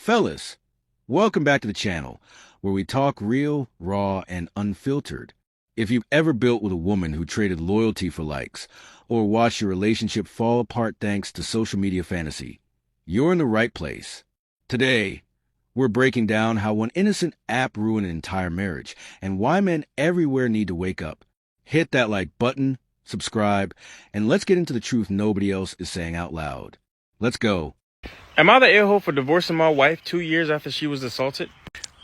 Fellas, welcome back to the channel, where we talk real, raw, and unfiltered. If you've ever built with a woman who traded loyalty for likes, or watched your relationship fall apart thanks to social media fantasy, you're in the right place. Today, we're breaking down how one innocent app ruined an entire marriage, and why men everywhere need to wake up. Hit that like button, subscribe, and let's get into the truth nobody else is saying out loud. Let's go. Am I the a-hole for divorcing my wife 2 years after she was assaulted?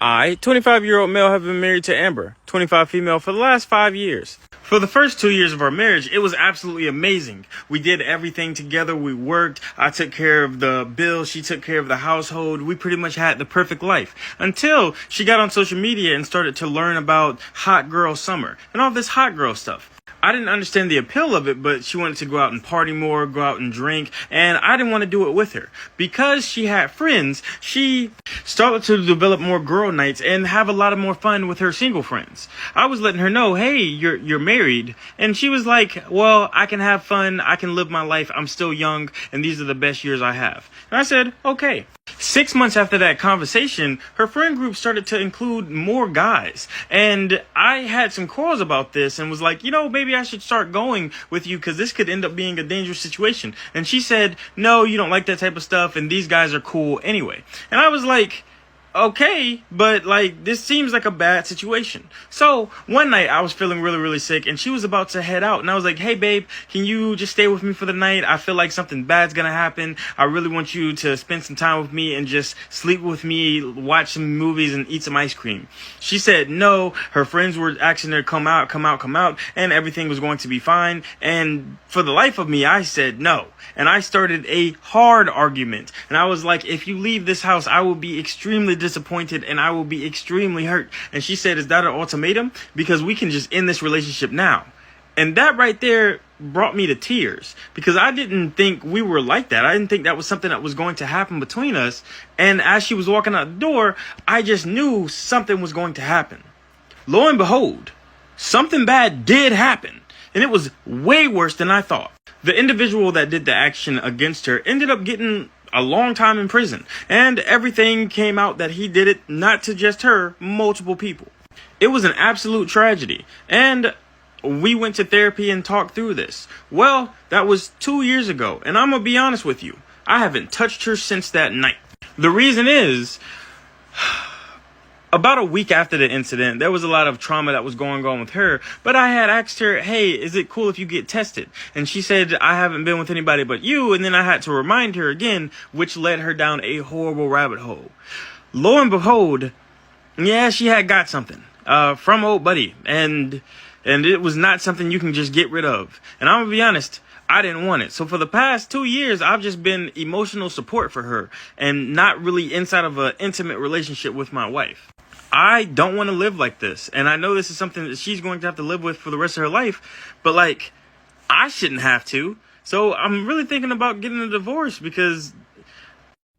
I, 25-year-old male, have been married to Amber, 25 female, for the last 5 years. For the first 2 years of our marriage, it was absolutely amazing. We did everything together. We worked. I took care of the bills. She took care of the household. We pretty much had the perfect life until she got on social media and started to learn about hot girl summer and all this hot girl stuff. I didn't understand the appeal of it, but she wanted to go out and party more, go out and drink, and I didn't want to do it with her. Because she had friends, she started to develop more girl nights and have a lot of more fun with her single friends. I was letting her know, hey, you're married, and she was like, well, I can have fun, I can live my life, I'm still young, and these are the best years I have. And I said, okay. 6 months after that conversation, her friend group started to include more guys. And I had some quarrels about this and was like, maybe I should start going with you because this could end up being a dangerous situation. And she said, no, you don't like that type of stuff and these guys are cool anyway. And I was like, okay, but this seems like a bad situation. So one night I was feeling really, really sick and she was about to head out and I was like, hey babe, can you just stay with me for the night? I feel like something bad's gonna happen. I really want you to spend some time with me and just sleep with me, watch some movies and eat some ice cream. She said no. Her friends were asking her to come out, and everything was going to be fine. And for the life of me, I said no. And I started a hard argument. And I was like, if you leave this house, I will be extremely disappointed and I will be extremely hurt. And she said, is that an ultimatum? Because we can just end this relationship now. And that right there brought me to tears because I didn't think we were like that. I didn't think that was something that was going to happen between us. And as she was walking out the door, I just knew something was going to happen. Lo and behold, something bad did happen. And it was way worse than I thought. The individual that did the action against her ended up getting a long time in prison. And everything came out that he did it not to just her, multiple people. It was an absolute tragedy. And we went to therapy and talked through this. Well, that was 2 years ago. And I'm going to be honest with you. I haven't touched her since that night. The reason is, about a week after the incident, there was a lot of trauma that was going on with her. But I had asked her, hey, is it cool if you get tested? And she said, I haven't been with anybody but you. And then I had to remind her again, which led her down a horrible rabbit hole. Lo and behold, yeah, she had got something from old buddy. And it was not something you can just get rid of. And I'm going to be honest, I didn't want it. So for the past 2 years, I've just been emotional support for her and not really inside of an intimate relationship with my wife. I don't want to live like this. And I know this is something that she's going to have to live with for the rest of her life. But I shouldn't have to. So I'm really thinking about getting a divorce because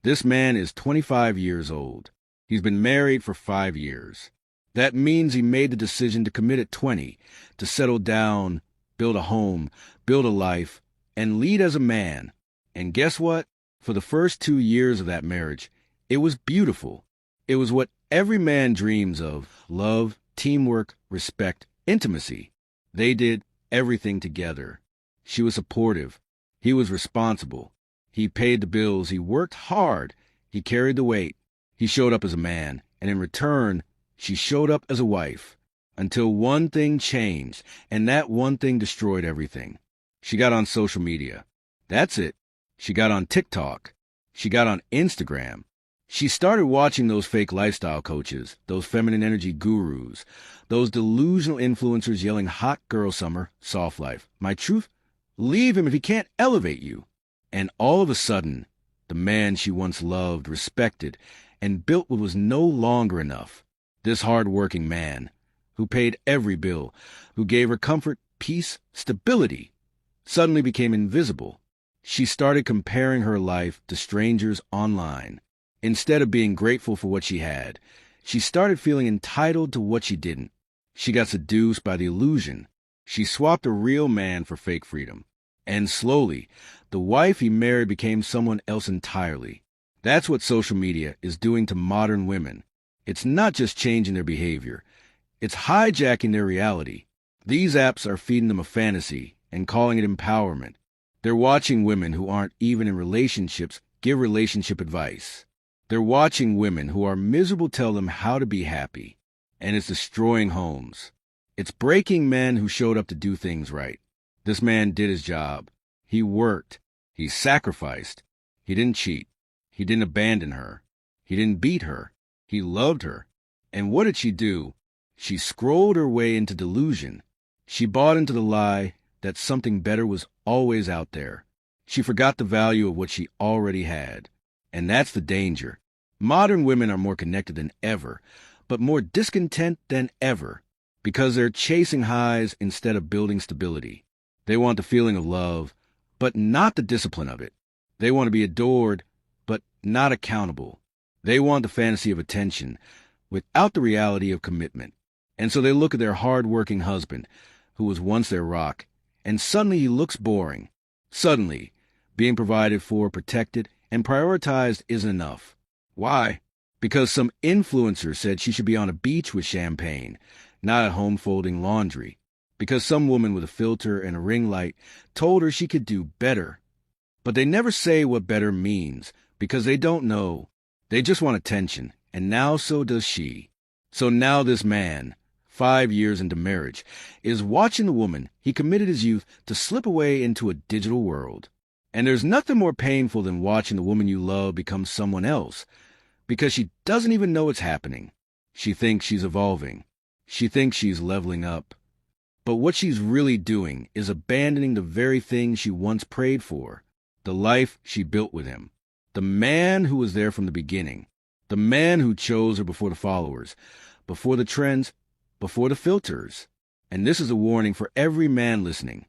This man is 25 years old. He's been married for 5 years. That means he made the decision to commit at 20, to settle down, build a home, build a life, and lead as a man. And guess what? For the first 2 years of that marriage, it was beautiful. It was what every man dreams of: love, teamwork, respect, intimacy. They did everything together. She was supportive. He was responsible. He paid the bills. He worked hard. He carried the weight. He showed up as a man. And in return, she showed up as a wife. Until one thing changed, and that one thing destroyed everything. She got on social media. That's it. She got on TikTok. She got on Instagram. She started watching those fake lifestyle coaches, those feminine energy gurus, those delusional influencers yelling hot girl summer, soft life. My truth? Leave him if he can't elevate you. And all of a sudden, the man she once loved, respected, and built what was no longer enough. This hard-working man, who paid every bill, who gave her comfort, peace, stability, suddenly became invisible. She started comparing her life to strangers online. Instead of being grateful for what she had, she started feeling entitled to what she didn't. She got seduced by the illusion. She swapped a real man for fake freedom. And slowly, the wife he married became someone else entirely. That's what social media is doing to modern women. It's not just changing their behavior, it's hijacking their reality. These apps are feeding them a fantasy and calling it empowerment. They're watching women who aren't even in relationships give relationship advice. They're watching women who are miserable tell them how to be happy. And it's destroying homes. It's breaking men who showed up to do things right. This man did his job. He worked. He sacrificed. He didn't cheat. He didn't abandon her. He didn't beat her. He loved her. And what did she do? She scrolled her way into delusion. She bought into the lie that something better was always out there. She forgot the value of what she already had. And that's the danger. Modern women are more connected than ever, but more discontent than ever, because they're chasing highs instead of building stability. They want the feeling of love, but not the discipline of it. They want to be adored, but not accountable. They want the fantasy of attention, without the reality of commitment. And so they look at their hard-working husband, who was once their rock, and suddenly he looks boring. Suddenly, being provided for, protected, and prioritized isn't enough. Why? Because some influencer said she should be on a beach with champagne, not at home folding laundry. Because some woman with a filter and a ring light told her she could do better. But they never say what better means, because they don't know. They just want attention, and now so does she. So now this man, 5 years into marriage, is watching the woman he committed his youth to slip away into a digital world. And there's nothing more painful than watching the woman you love become someone else, because she doesn't even know it's happening. She thinks she's evolving. She thinks she's leveling up. But what she's really doing is abandoning the very thing she once prayed for, the life she built with him, the man who was there from the beginning, the man who chose her before the followers, before the trends, before the filters. And this is a warning for every man listening.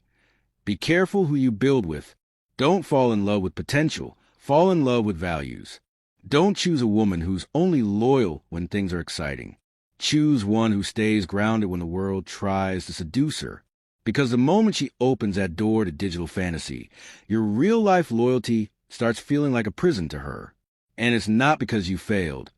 Be careful who you build with. Don't fall in love with potential. Fall in love with values. Don't choose a woman who's only loyal when things are exciting. Choose one who stays grounded when the world tries to seduce her. Because the moment she opens that door to digital fantasy, your real-life loyalty starts feeling like a prison to her. And it's not because you failed.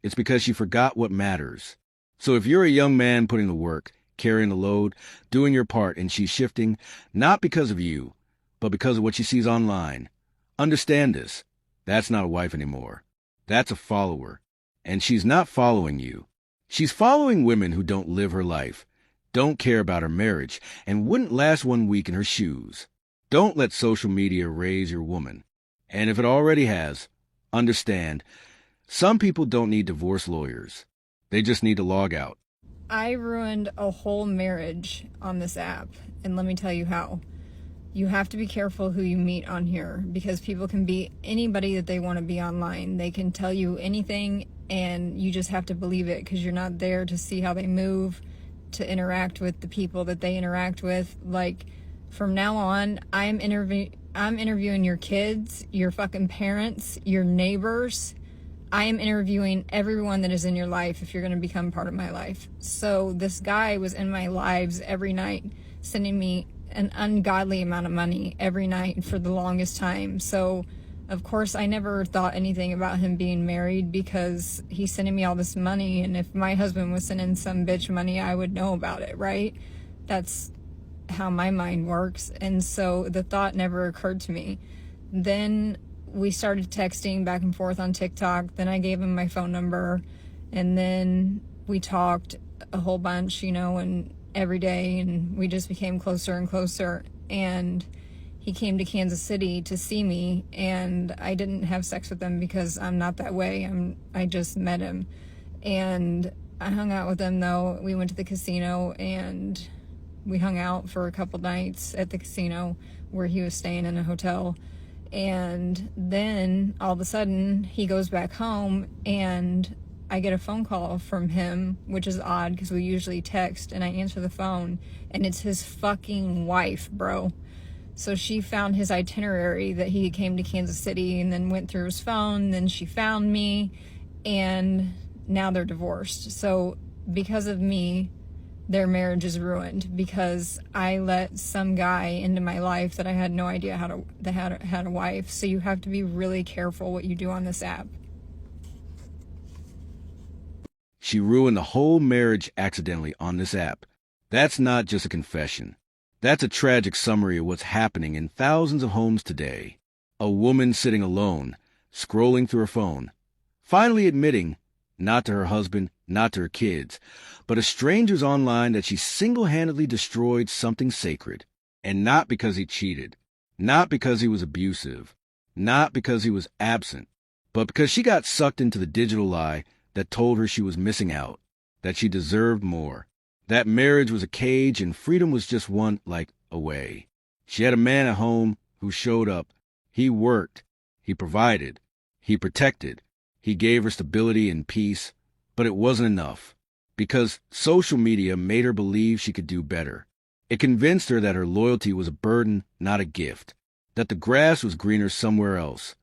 It's because you forgot what matters. So if you're a young man putting the work, carrying the load, doing your part, and she's shifting, not because of you, but because of what she sees online, understand this. That's not a wife anymore. That's a follower. And she's not following you. She's following women who don't live her life, don't care about her marriage, and wouldn't last 1 week in her shoes. Don't let social media raise your woman. And if it already has, understand, some people don't need divorce lawyers. They just need to log out. I ruined a whole marriage on this app, and let me tell you how. You have to be careful who you meet on here, because people can be anybody that they want to be online. They can tell you anything, and you just have to believe it, because you're not there to see how they move, to interact with the people that they interact with. Like, from now on, I'm interviewing your kids, your fucking parents, your neighbors. I am interviewing everyone that is in your life if you're going to become part of my life. So this guy was in my lives every night, sending me an ungodly amount of money every night for the longest time. So of course I never thought anything about him being married, because he's sending me all this money, and if my husband was sending some bitch money, I would know about it, right? That's how my mind works. And so the thought never occurred to me. Then we started texting back and forth on TikTok. Then I gave him my phone number, and then we talked a whole bunch, and every day, and we just became closer and closer. And he came to Kansas City to see me, and I didn't have sex with him because I'm not that way. I just met him, and I hung out with him though. We went to the casino, and we hung out for a couple nights at the casino where he was staying in a hotel. And then all of a sudden he goes back home, and I get a phone call from him, which is odd because we usually text, and I answer the phone, and it's his fucking wife, bro. So she found his itinerary that he came to Kansas City, and then went through his phone. Then she found me, and now they're divorced. So because of me, their marriage is ruined because I let some guy into my life that I had no idea had a wife. So you have to be really careful what you do on this app. She ruined the whole marriage accidentally on this app. That's not just a confession. That's a tragic summary of what's happening in thousands of homes today. A woman sitting alone, scrolling through her phone, finally admitting, not to her husband, not to her kids, but to strangers online that she single-handedly destroyed something sacred. And not because he cheated, not because he was abusive, not because he was absent, but because she got sucked into the digital lie that told her she was missing out, that she deserved more, that marriage was a cage and freedom was just one like away. She had a man at home who showed up. He worked, he provided, he protected, he gave her stability and peace, but it wasn't enough, because social media made her believe she could do better. It convinced her that her loyalty was a burden, not a gift, that the grass was greener somewhere else,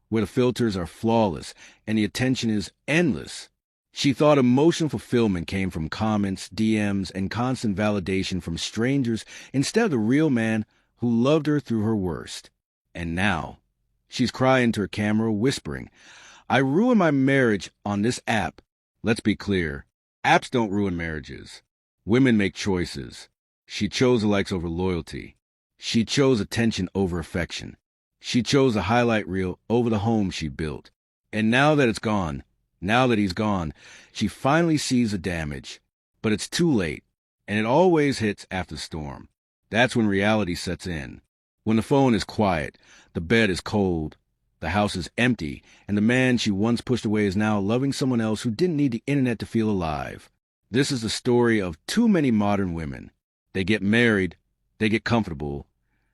where the filters are flawless and the attention is endless. She thought emotional fulfillment came from comments, DMs, and constant validation from strangers instead of the real man who loved her through her worst. And now, she's crying to her camera, whispering, I ruined my marriage on this app. Let's be clear. Apps don't ruin marriages. Women make choices. She chose the likes over loyalty. She chose attention over affection. She chose a highlight reel over the home she built. And now that it's gone, now that he's gone, she finally sees the damage. But it's too late, and it always hits after the storm. That's when reality sets in. When the phone is quiet, the bed is cold, the house is empty, and the man she once pushed away is now loving someone else who didn't need the internet to feel alive. This is the story of too many modern women. They get married, they get comfortable,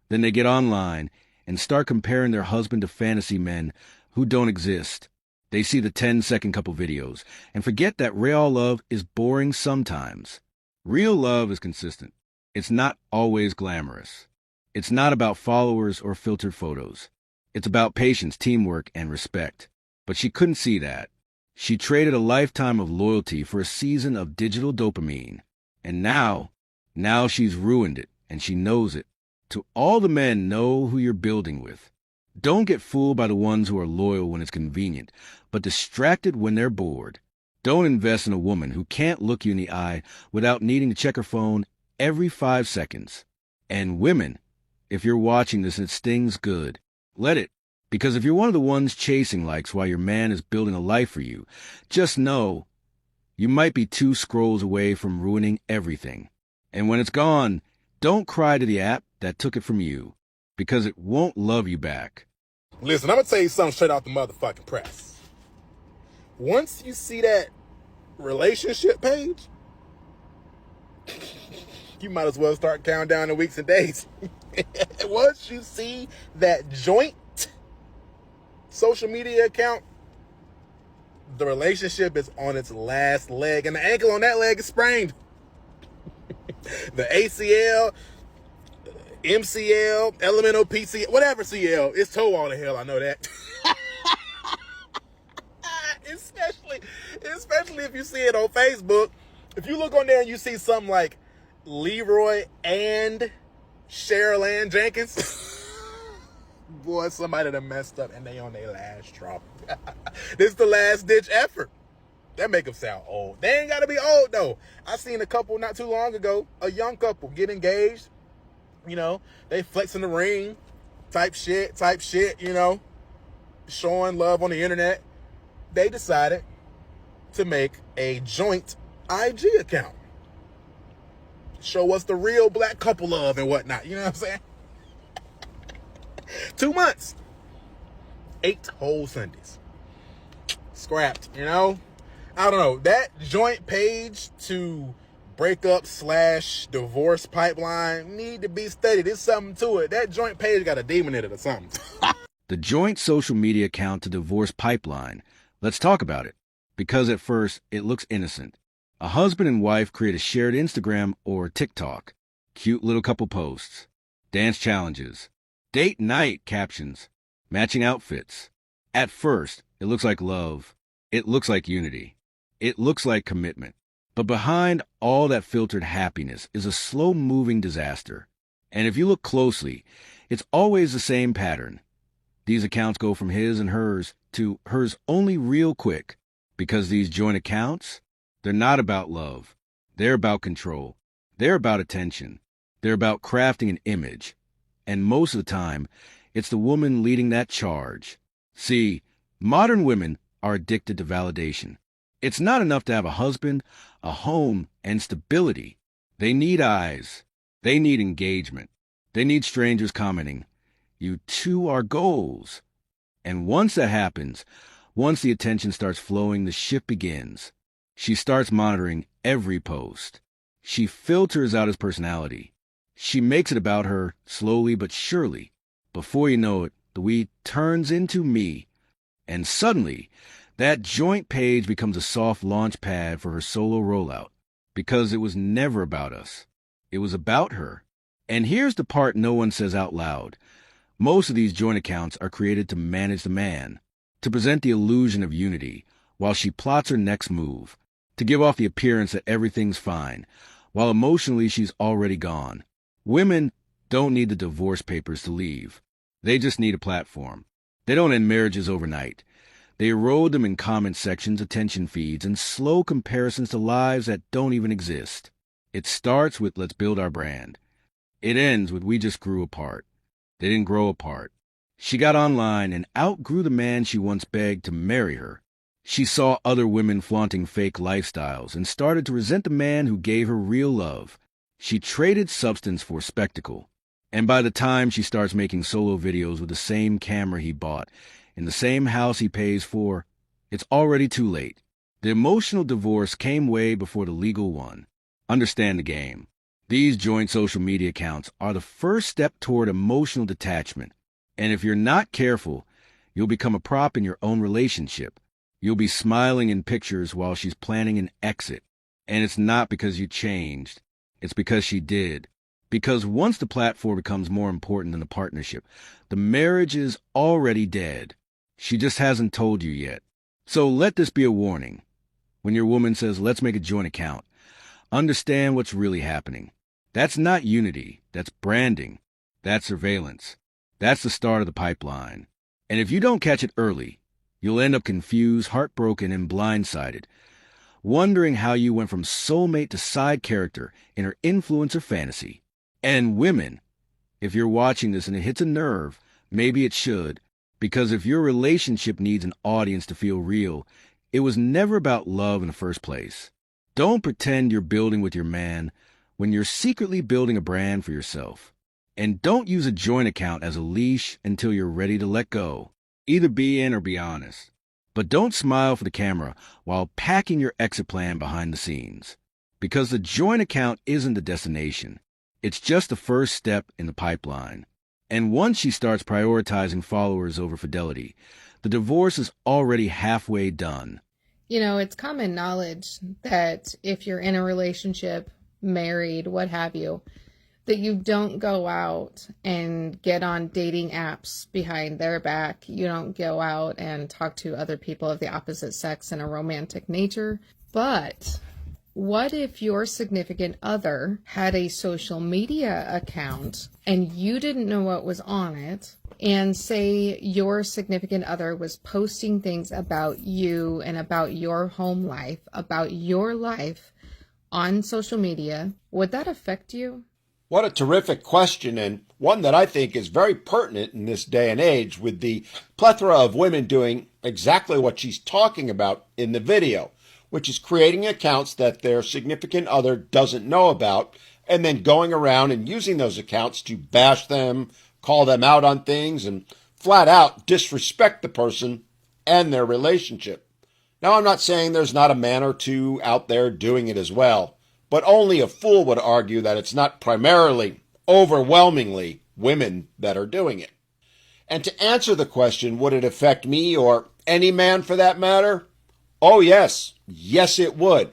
then they get online and start comparing their husband to fantasy men who don't exist. They see the 10-second couple videos and forget that real love is boring sometimes. Real love is consistent. It's not always glamorous. It's not about followers or filtered photos. It's about patience, teamwork, and respect. But she couldn't see that. She traded a lifetime of loyalty for a season of digital dopamine. And now she's ruined it, and she knows it. To all the men, know who you're building with. Don't get fooled by the ones who are loyal when it's convenient, but distracted when they're bored. Don't invest in a woman who can't look you in the eye without needing to check her phone every 5 seconds. And women, if you're watching this and it stings good, let it. Because if you're one of the ones chasing likes while your man is building a life for you, just know you might be 2 scrolls away from ruining everything. And when it's gone, don't cry to the app that took it from you, because it won't love you back. Listen, I'm going to tell you something straight off the motherfucking press. Once you see that relationship page, you might as well start counting down the weeks and days. Once you see that joint social media account, the relationship is on its last leg, and the ankle on that leg is sprained. The ACL, MCL, elemental PCL, whatever CL, it's toe all the hell, I know that. Especially if you see it on Facebook. If you look on there and you see something like Leroy and Cheryl Ann Jenkins, boy, somebody done messed up and they on their last straw. This is the last ditch effort. That make them sound old. They ain't gotta be old though. I seen a couple not too long ago, a young couple get engaged. You know, they flexing the ring, type shit, you know, showing love on the internet. They decided to make a joint IG account. Show us the real black couple love and whatnot. You know what I'm saying? 2 months. 8 whole Sundays. Scrapped, you know? I don't know. That joint page to breakup / divorce pipeline need to be studied. There's something to it. That joint page got a demon in it or something. The joint social media account to divorce pipeline. Let's talk about it. Because at first, it looks innocent. A husband and wife create a shared Instagram or TikTok. Cute little couple posts. Dance challenges. Date night captions. Matching outfits. At first, it looks like love. It looks like unity. It looks like commitment. But behind all that filtered happiness is a slow-moving disaster. And if you look closely, it's always the same pattern. These accounts go from his and hers to hers only real quick, because these joint accounts, they're not about love. They're about control. They're about attention. They're about crafting an image. And most of the time, it's the woman leading that charge. See, modern women are addicted to validation. It's not enough to have a husband, a home, and stability. They need eyes. They need engagement. They need strangers commenting, "You two are goals." And once that happens, once the attention starts flowing, the shift begins. She starts monitoring every post. She filters out his personality. She makes it about her, slowly but surely. Before you know it, the we turns into me. And suddenly, that joint page becomes a soft launch pad for her solo rollout. Because it was never about us. It was about her. And here's the part no one says out loud. Most of these joint accounts are created to manage the man, to present the illusion of unity, while she plots her next move, to give off the appearance that everything's fine, while emotionally she's already gone. Women don't need the divorce papers to leave. They just need a platform. They don't end marriages overnight. They erode them in comment sections, attention feeds, and slow comparisons to lives that don't even exist. It starts with "let's build our brand." It ends with "we just grew apart." They didn't grow apart. She got online and outgrew the man she once begged to marry her. She saw other women flaunting fake lifestyles and started to resent the man who gave her real love. She traded substance for spectacle. And by the time she starts making solo videos with the same camera he bought, in the same house he pays for, it's already too late. The emotional divorce came way before the legal one. Understand the game. These joint social media accounts are the first step toward emotional detachment. And if you're not careful, you'll become a prop in your own relationship. You'll be smiling in pictures while she's planning an exit. And it's not because you changed. It's because she did. Because once the platform becomes more important than the partnership, the marriage is already dead. She just hasn't told you yet. So let this be a warning. When your woman says, "let's make a joint account," understand what's really happening. That's not unity. That's branding. That's surveillance. That's the start of the pipeline. And if you don't catch it early, you'll end up confused, heartbroken, and blindsided, wondering how you went from soulmate to side character in her influencer fantasy. And women, if you're watching this and it hits a nerve, maybe it should, because if your relationship needs an audience to feel real, it was never about love in the first place. Don't pretend you're building with your man when you're secretly building a brand for yourself. And don't use a joint account as a leash until you're ready to let go. Either be in or be honest. But don't smile for the camera while packing your exit plan behind the scenes. Because the joint account isn't the destination. It's just the first step in the pipeline. And once she starts prioritizing followers over fidelity, the divorce is already halfway done. You know, it's common knowledge that if you're in a relationship, married, what have you, that you don't go out and get on dating apps behind their back. You don't go out and talk to other people of the opposite sex in a romantic nature. But what if your significant other had a social media account and you didn't know what was on it? And say your significant other was posting things about you and about your home life, about your life on social media. Would that affect you? What a terrific question, and one that I think is very pertinent in this day and age with the plethora of women doing exactly what she's talking about in the video, which is creating accounts that their significant other doesn't know about and then going around and using those accounts to bash them, call them out on things, and flat out disrespect the person and their relationship. Now, I'm not saying there's not a man or two out there doing it as well, but only a fool would argue that it's not primarily, overwhelmingly, women that are doing it. And to answer the question, would it affect me or any man for that matter? Oh, yes. Yes, it would.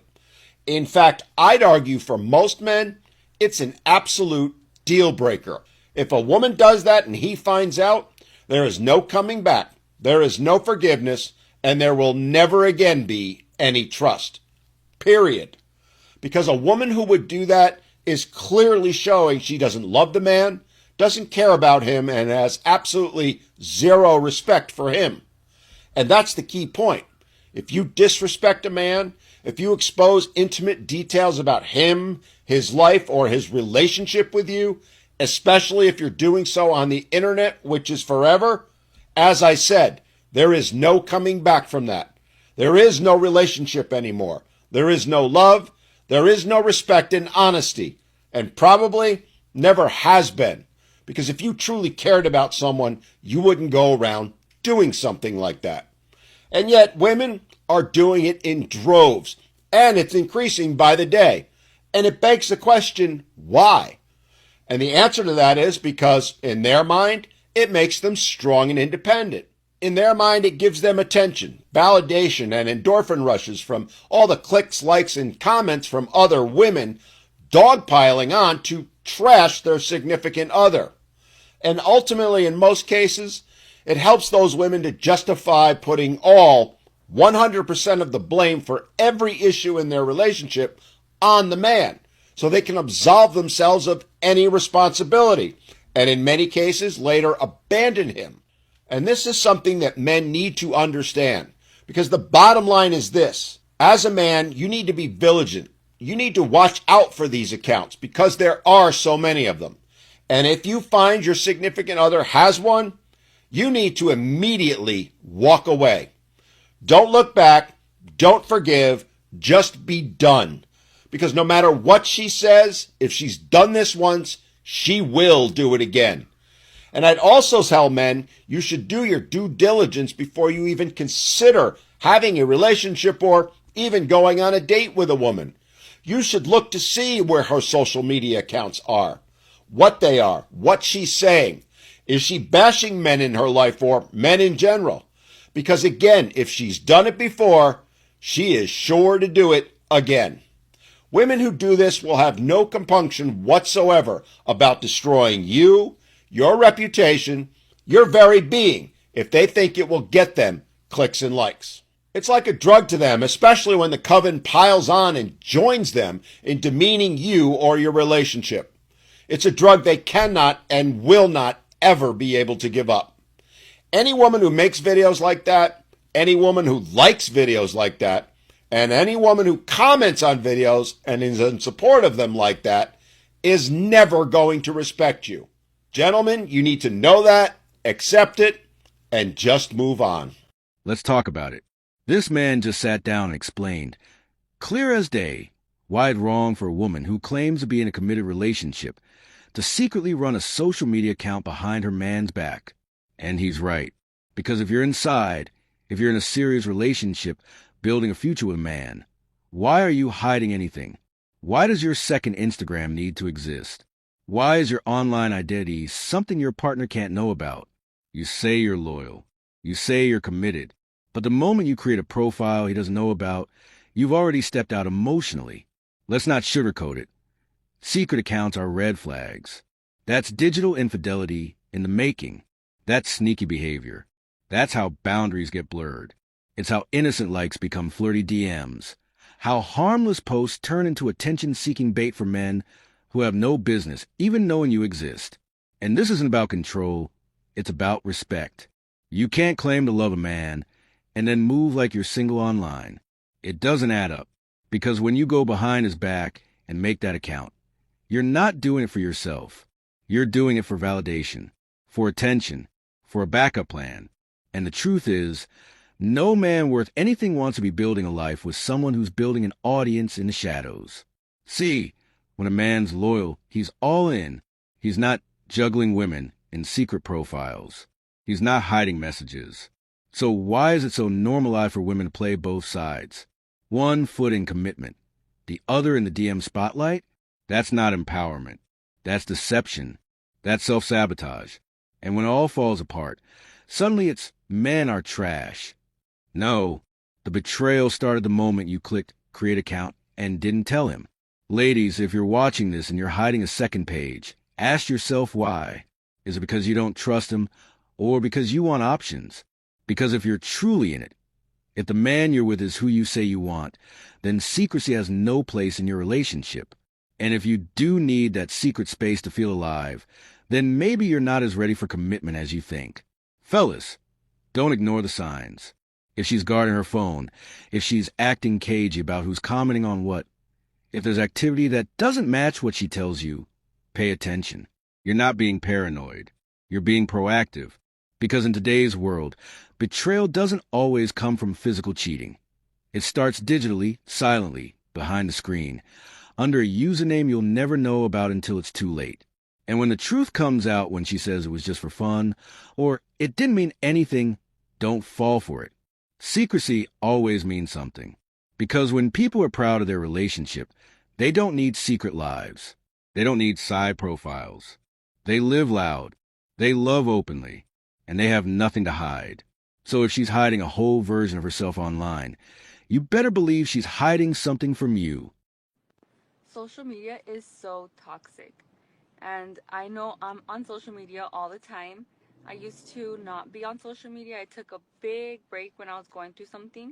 In fact, I'd argue for most men, it's an absolute deal breaker. If a woman does that and he finds out, there is no coming back. There is no forgiveness, and there will never again be any trust. Period. because a woman who would do that is clearly showing she doesn't love the man, doesn't care about him, and has absolutely zero respect for him. And that's the key point. If you disrespect a man, if you expose intimate details about him, his life, or his relationship with you, especially if you're doing so on the internet, which is forever, as I said, there is no coming back from that. There is no relationship anymore. There is no love. There is no respect and honesty, and probably never has been. Because if you truly cared about someone, you wouldn't go around doing something like that. And yet women are doing it in droves, and it's increasing by the day. And it begs the question, why? And the answer to that is because in their mind, it makes them strong and independent. In their mind, it gives them attention, validation, and endorphin rushes from all the clicks, likes, and comments from other women dogpiling on to trash their significant other. And ultimately, in most cases, it helps those women to justify putting all 100% of the blame for every issue in their relationship on the man, so they can absolve themselves of any responsibility, and in many cases later abandon him. And this is something that men need to understand, because the bottom line is this. As a man, you need to be vigilant. You need to watch out for these accounts, because there are so many of them. And if you find your significant other has one, you need to immediately walk away. Don't look back. Don't forgive. Just be done. Because no matter what she says, if she's done this once, she will do it again. And I'd also tell men you should do your due diligence before you even consider having a relationship or even going on a date with a woman. You should look to see where her social media accounts are, what they are, what she's saying. Is she bashing men in her life or men in general? Because again, if she's done it before, she is sure to do it again. Women who do this will have no compunction whatsoever about destroying you, your reputation, your very being, if they think it will get them clicks and likes. It's like a drug to them, especially when the coven piles on and joins them in demeaning you or your relationship. It's a drug they cannot and will not ever be able to give up. Any woman who makes videos like that, any woman who likes videos like that, and any woman who comments on videos and is in support of them like that is never going to respect you. Gentlemen, you need to know that, accept it, and just move on. Let's talk about it. This man just sat down and explained, clear as day, why it's wrong for a woman who claims to be in a committed relationship to secretly run a social media account behind her man's back. And he's right. Because if you're inside, if you're in a serious relationship, building a future with a man, why are you hiding anything? Why does your second Instagram need to exist? Why is your online identity something your partner can't know about? You say you're loyal. You say you're committed. But the moment you create a profile he doesn't know about, you've already stepped out emotionally. Let's not sugarcoat it. Secret accounts are red flags. That's digital infidelity in the making. That's sneaky behavior. That's how boundaries get blurred. It's how innocent likes become flirty DMs. How harmless posts turn into attention-seeking bait for men who have no business even knowing you exist. And this isn't about control. It's about respect. You can't claim to love a man and then move like you're single online. It doesn't add up. Because when you go behind his back and make that account, you're not doing it for yourself. You're doing it for validation, for attention, for a backup plan. And the truth is, no man worth anything wants to be building a life with someone who's building an audience in the shadows. See, when a man's loyal, he's all in. He's not juggling women in secret profiles. He's not hiding messages. So why is it so normalized for women to play both sides? One foot in commitment, the other in the DM spotlight? That's not empowerment. That's deception. That's self-sabotage. And when it all falls apart, suddenly it's men are trash. No, the betrayal started the moment you clicked create account and didn't tell him. Ladies, if you're watching this and you're hiding a second page, ask yourself why. Is it because you don't trust him or because you want options? Because if you're truly in it, If the man you're with is who you say you want, then secrecy has no place in your relationship. And if you do need that secret space to feel alive, then maybe you're not as ready for commitment as you think. Fellas, don't ignore the signs. If she's guarding her phone, if she's acting cagey about who's commenting on what, if there's activity that doesn't match what she tells you, pay attention. You're not being paranoid. You're being proactive. Because in today's world, betrayal doesn't always come from physical cheating. It starts digitally, silently, behind the screen, under a username you'll never know about until it's too late. And when the truth comes out when she says it was just for fun, or it didn't mean anything, don't fall for it. Secrecy always means something. Because when people are proud of their relationship, they don't need secret lives. They don't need side profiles. They live loud. They love openly. And they have nothing to hide. So if she's hiding a whole version of herself online, you better believe she's hiding something from you. Social media is so toxic. And I know I'm on social media all the time. I used to not be on social media. I took a big break when I was going through something,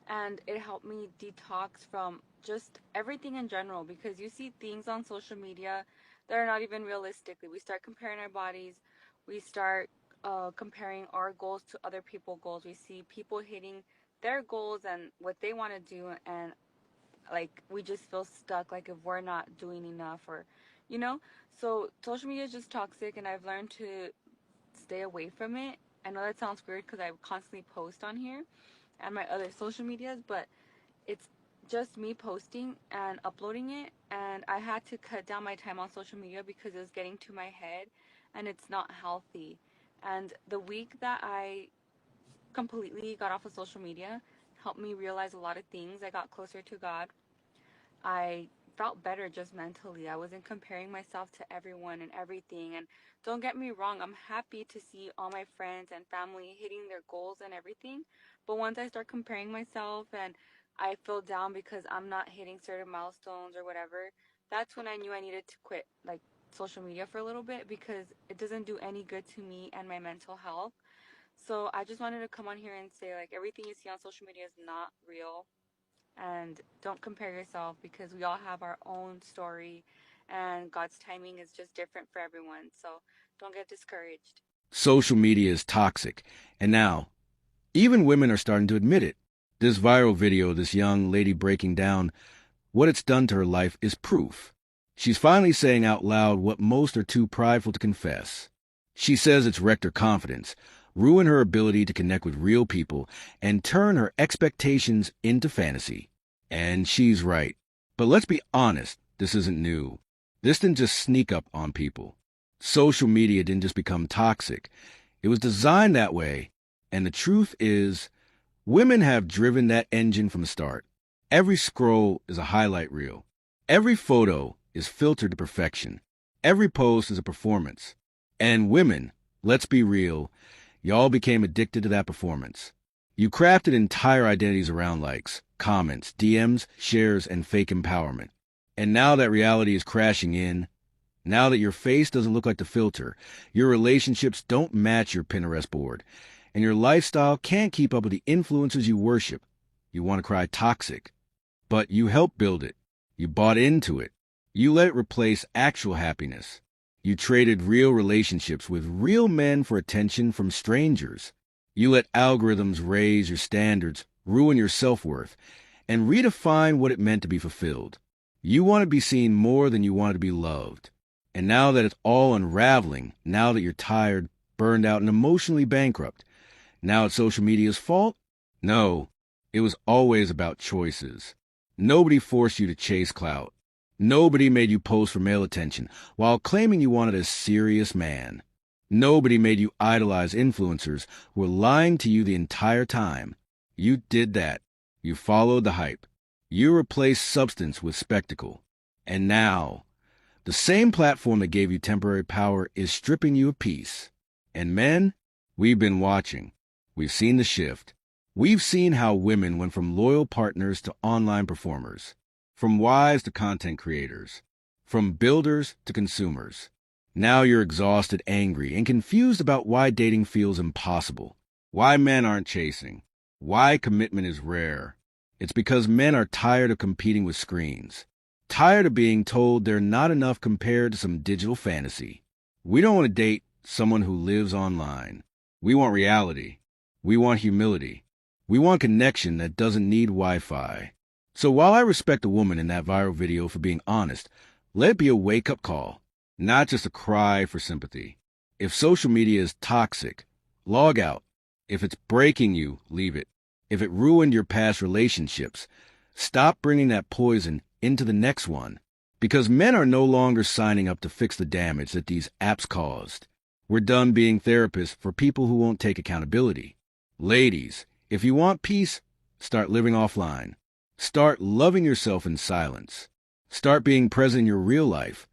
and it helped me detox from just everything in general, because you see things on social media that are not even realistically. We start comparing our bodies. We start comparing our goals to other people's goals. We see people hitting their goals and what they want to do, and like we just feel stuck, like if we're not doing enough, or you know. So social media is just toxic, and I've learned to stay away from it. I know that sounds weird because I constantly post on here and my other social medias, but it's just me posting and uploading it, and I had to cut down my time on social media because it was getting to my head and it's not healthy. And the week that I completely got off of social media helped me realize a lot of things. I got closer to God. I felt better just mentally. I wasn't comparing myself to everyone and everything. And don't get me wrong, I'm happy to see all my friends and family hitting their goals and everything. But once I start comparing myself and I feel down because I'm not hitting certain milestones or whatever, that's when I knew I needed to quit like social media for a little bit, because it doesn't do any good to me and my mental health. So I just wanted to come on here and say, like, everything you see on social media is not real, and don't compare yourself, because we all have our own story and God's timing is just different for everyone. So don't get discouraged. Social media is toxic. And now, even women are starting to admit it. This viral video of this young lady breaking down what it's done to her life is proof. She's finally saying out loud what most are too prideful to confess. She says it's wrecked her confidence, ruined her ability to connect with real people, and turn her expectations into fantasy. And she's right. But let's be honest, this isn't new. This didn't just sneak up on people. Social media didn't just become toxic. It was designed that way. And the truth is, women have driven that engine from the start. Every scroll is a highlight reel. Every photo is filtered to perfection. Every post is a performance. And women, let's be real, y'all became addicted to that performance. You crafted entire identities around likes, comments, DMs, shares, and fake empowerment. And now that reality is crashing in, now that your face doesn't look like the filter, your relationships don't match your Pinterest board, and your lifestyle can't keep up with the influencers you worship, you want to cry toxic. But you helped build it. You bought into it. You let it replace actual happiness. You traded real relationships with real men for attention from strangers. You let algorithms raise your standards, ruin your self-worth, and redefine what it meant to be fulfilled. You want to be seen more than you want to be loved. And now that it's all unraveling, now that you're tired, burned out, and emotionally bankrupt, now it's social media's fault? No, it was always about choices. Nobody forced you to chase clout. Nobody made you pose for male attention while claiming you wanted a serious man. Nobody made you idolize influencers who were lying to you the entire time. You did that. You followed the hype. You replaced substance with spectacle. And now, the same platform that gave you temporary power is stripping you of peace. And men, we've been watching. We've seen the shift. We've seen how women went from loyal partners to online performers, from wives to content creators, from builders to consumers. Now you're exhausted, angry, and confused about why dating feels impossible, why men aren't chasing, Why commitment is rare. It's because men are tired of competing with screens, tired of being told they're not enough compared to some digital fantasy. We don't want to date someone who lives online. We want reality. We want humility. We want connection that doesn't need Wi-Fi. So while I respect a woman in that viral video for being honest, let it be a wake-up call, not just a cry for sympathy. If social media is toxic, log out. If it's breaking you, leave it. If it ruined your past relationships, stop bringing that poison into the next one. Because men are no longer signing up to fix the damage that these apps caused. We're done being therapists for people who won't take accountability. Ladies, if you want peace, start living offline. Start loving yourself in silence. Start being present in your real life,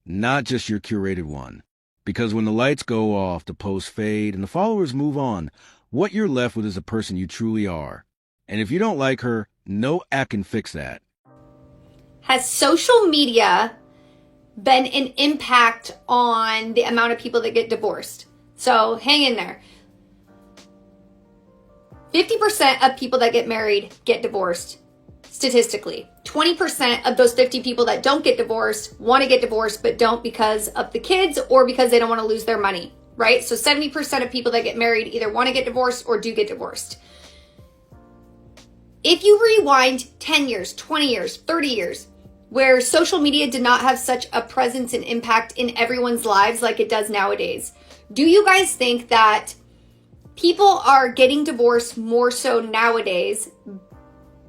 not just your curated one. Because when the lights go off, the posts fade, and the followers move on, what you're left with is the person you truly are. And if you don't like her, no app can fix that. Has social media been an impact on the amount of people that get divorced? So hang in there. 50% of people that get married get divorced, statistically. 20% of those 50 people that don't get divorced want to get divorced but don't because of the kids or because they don't want to lose their money, right? So 70% of people that get married either want to get divorced or do get divorced. If you rewind 10 years, 20 years, 30 years, where social media did not have such a presence and impact in everyone's lives like it does nowadays, do you guys think that people are getting divorced more so nowadays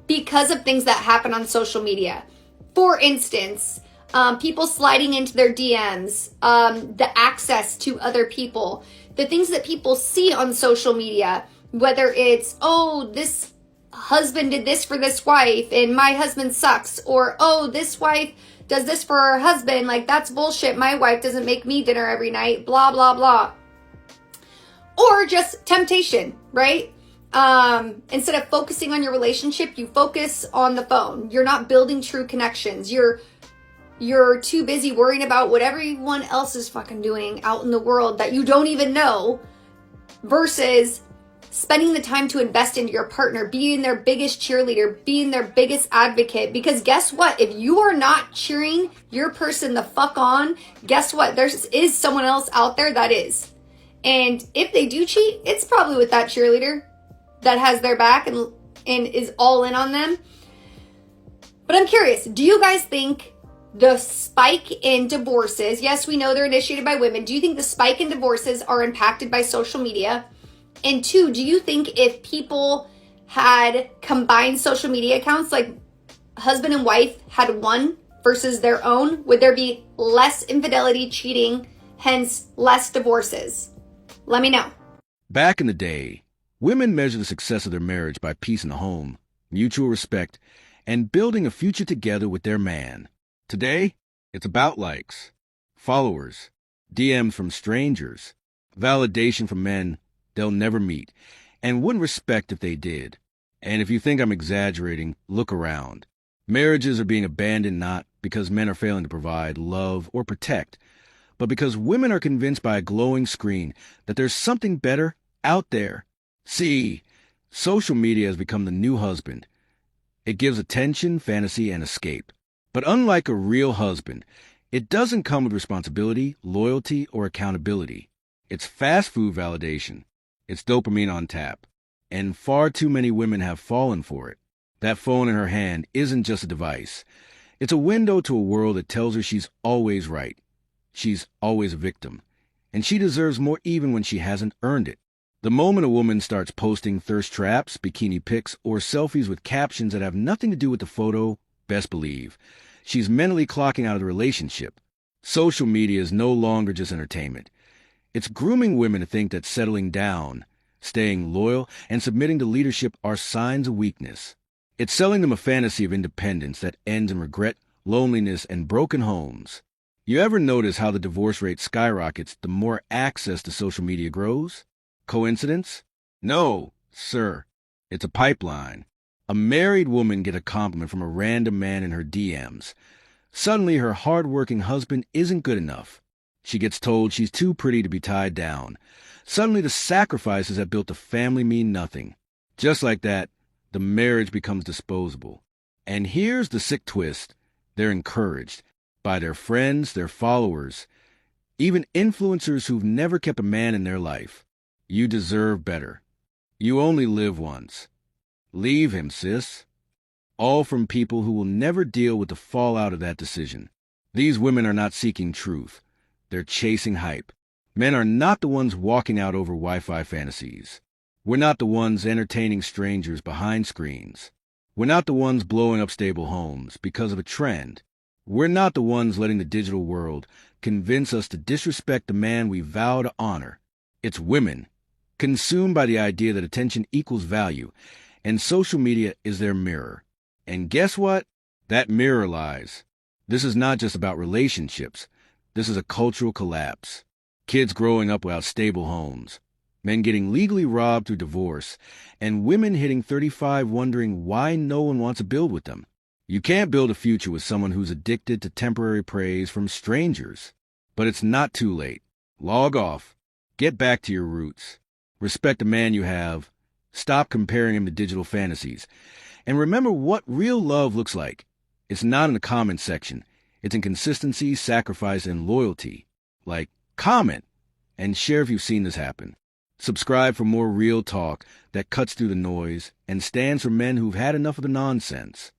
because of things that happen on social media? For instance, people sliding into their DMs, the access to other people, the things that people see on social media, whether it's, oh, this husband did this for this wife and my husband sucks, or, oh, this wife does this for her husband, like that's bullshit, my wife doesn't make me dinner every night, blah, blah, blah. Or just temptation, right? Instead of focusing on your relationship, you focus on the phone. You're not building true connections. You're too busy worrying about what everyone else is fucking doing out in the world that you don't even know, versus spending the time to invest into your partner, being their biggest cheerleader, being their biggest advocate. Because guess what? If you are not cheering your person the fuck on, guess what? There is someone else out there that is. And if they do cheat, it's probably with that cheerleader that has their back and is all in on them. But I'm curious, do you guys think the spike in divorces, yes, we know they're initiated by women, do you think the spike in divorces are impacted by social media? And two, do you think if people had combined social media accounts, like husband and wife had one versus their own, would there be less infidelity, cheating, hence less divorces? Let me know. Back in the day, women measured the success of their marriage by peace in the home, mutual respect, and building a future together with their man. Today, it's about likes, followers, DMs from strangers, validation from men they'll never meet, and wouldn't respect if they did. And if you think I'm exaggerating, look around. Marriages are being abandoned not because men are failing to provide, love, or protect, but because women are convinced by a glowing screen that there's something better out there. See, social media has become the new husband. It gives attention, fantasy, and escape. But unlike a real husband, it doesn't come with responsibility, loyalty, or accountability. It's fast food validation. It's dopamine on tap. And far too many women have fallen for it. That phone in her hand isn't just a device. It's a window to a world that tells her she's always right. She's always a victim. And she deserves more even when she hasn't earned it. The moment a woman starts posting thirst traps, bikini pics, or selfies with captions that have nothing to do with the photo, best believe, she's mentally clocking out of the relationship. Social media is no longer just entertainment. It's grooming women to think that settling down, staying loyal, and submitting to leadership are signs of weakness. It's selling them a fantasy of independence that ends in regret, loneliness, and broken homes. You ever notice how the divorce rate skyrockets the more access to social media grows? Coincidence? No, sir. It's a pipeline. A married woman gets a compliment from a random man in her DMs. Suddenly, her hard-working husband isn't good enough. She gets told she's too pretty to be tied down. Suddenly, the sacrifices that built the family mean nothing. Just like that, the marriage becomes disposable. And here's the sick twist. They're encouraged by their friends, their followers, even influencers who've never kept a man in their life. You deserve better. You only live once. Leave him, sis. All from people who will never deal with the fallout of that decision. These women are not seeking truth. They're chasing hype. Men are not the ones walking out over Wi-Fi fantasies. We're not the ones entertaining strangers behind screens. We're not the ones blowing up stable homes because of a trend. We're not the ones letting the digital world convince us to disrespect the man we vow to honor. It's women, consumed by the idea that attention equals value, and social media is their mirror. And guess what? That mirror lies. This is not just about relationships. This is a cultural collapse. Kids growing up without stable homes, men getting legally robbed through divorce, and women hitting 35 wondering why no one wants to build with them. You can't build a future with someone who's addicted to temporary praise from strangers. But it's not too late. Log off. Get back to your roots. Respect the man you have. Stop comparing him to digital fantasies. And remember what real love looks like. It's not in the comment section. It's in consistency, sacrifice, and loyalty. Like, comment and share if you've seen this happen. Subscribe for more real talk that cuts through the noise and stands for men who've had enough of the nonsense.